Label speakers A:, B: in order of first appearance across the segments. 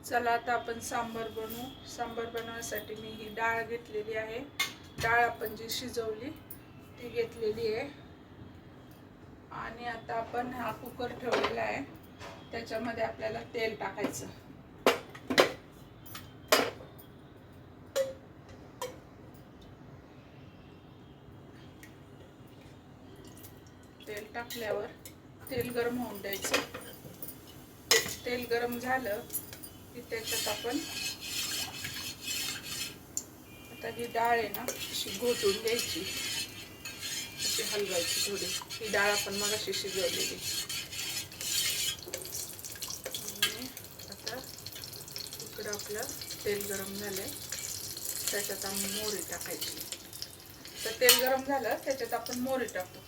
A: चला आता आपण सांबार बनवू. सांबार बनवण्यासाठी मी ही डाळ घेतलेली आहे. डाळ आपण जी शिजवली ती घेतलेली आहे. आणि आता आपण हा कुकर ठेवलेला आहे, त्याच्यामध्ये आपल्याला तेल टाकायचं. तेल टाकल्यावर तेल गरम होऊन द्यायचं. तेल गरम झालं की त्याच्यात आपण आता ही डाळ आहे ना अशी घोटून घ्यायची, अशी हलवायची थोडी. ही डाळ आपण मगाशी शिजवलेली. आता इकडं आपलं तेल गरम झालंय, त्याच्यात आपण मोहरी टाकायची. तर तेल गरम झालं त्याच्यात आपण मोहरी टाकू.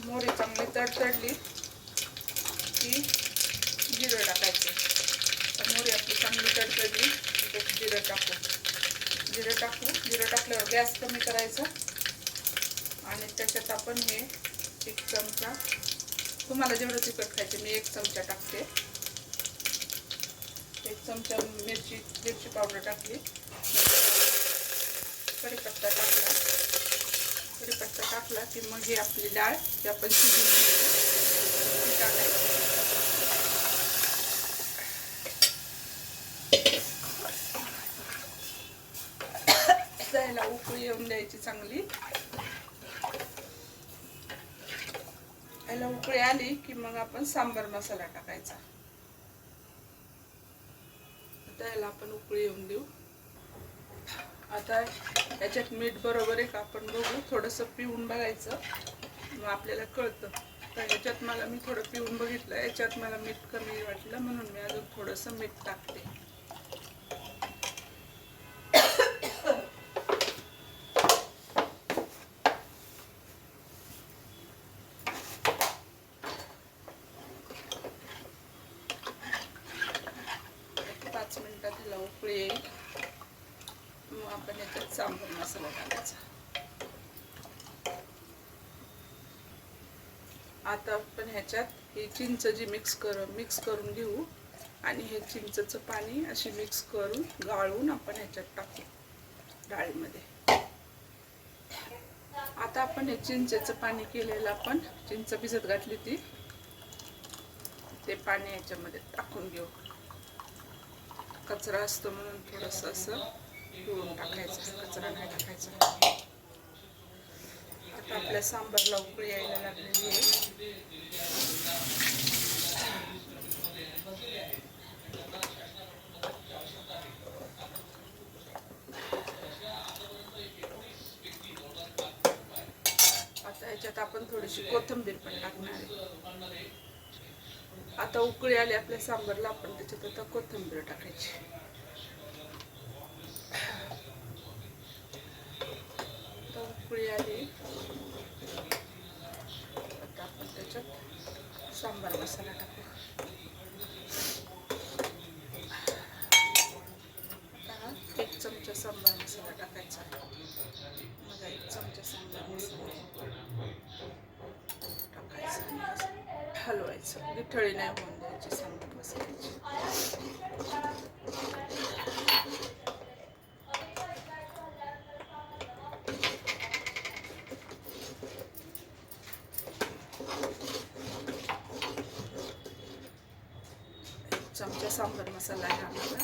A: मोहरी चांगली तडतडली की जिरं टाकायचं. तर मोहरी आपली चांगली तडतडली त्यात जिरं टाकू. जिरं टाकल्यावर गॅस कमी करायचा आणि त्याच्यात आपण हे 1 चमचा, तुम्हाला जेवढं तिखट खायचं, मी 1 चमचा टाकते. 1 चमचा मिरची पावडर टाकली. कढीपत्ता टाकला की मग ही आपली डाळ जी आपण शिजवून टाकायची. त्याला उकळी येऊन द्यायची चांगली. याला उकळी आली की मग आपण सांबार मसाला टाकायचा. त्याला आपण उकळी येऊन देऊ. आता याच्यात मीठ बरोबर आहे का आपण बघू. थोडंसं पिऊन बघायचं, मग आपल्याला कळतं. तर याच्यात मी थोडं पिऊन बघितलं, याच्यात मला मीठ कमी वाटलं म्हणून मी अजून थोडंसं मीठ टाकते. त्याला उकळी येईल मग आपण याच्यात सांबार मसाला टाकायचा. आता आपण ह्याच्यात ही चिंच जी मिक्स करून घेऊ आणि हे चिंचचं पाणी अशी मिक्स करून गाळून आपण ह्याच्यात टाकू डाळीमध्ये. आता आपण हे चिंचेचं पाणी केलेलं, आपण चिंच भिजत घातली ती, ते पाणी याच्यामध्ये टाकून घेऊ. कचरा असतो म्हणून थोडंसं असं पिळून टाकायचं, कचरा नाही टाकायचा. आता आपल्या सांबारला उकळी यायला लागलेली आहे. आता याच्यात आपण थोडीशी कोथिंबीर पण टाकणार आहे. आता उकळी आली आपल्या सांबारला, आपण त्याच्यात आता कोथिंबीर टाकायची. आता उकळी आली, आता आपण त्याच्यात सांबार मसाला टाकू. आता 1 चमचा सांबार मसाला टाकायचा. मग 1 चमचा सांबार मसाला टाकायचा, हलवायचं. गिठळी नाही होऊन द्यायची सांबार मसाल्याची. चमचा सांबार मसाला आहे आम्हाला.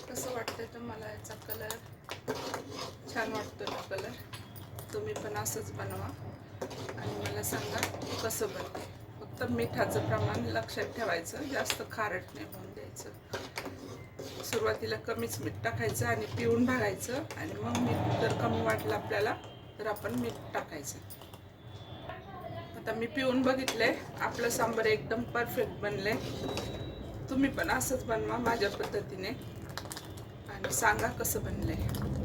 A: कसं वाटतंय तुम्हाला? याचा कलर छान वाटतो ना कलर? तुम्ही पण असंच बनवा आणि मला सांगा कसं बनते. फक्त मिठाचं प्रमाण लक्षात ठेवायचं, जास्त खारट नाही होऊन द्यायचं. सुरुवातीला कमीच मीठ टाकायचं आणि पिऊन बघायचं, आणि मग मीठ जर कमी वाटलं आपल्याला तर आपण मीठ टाकायचं. आता मी पिऊन बघितलंय, आपलं सांबार एकदम परफेक्ट बनलंय. तुम्ही पण असंच बनवा माझ्या पद्धतीने आणि सांगा कसं बनलंय.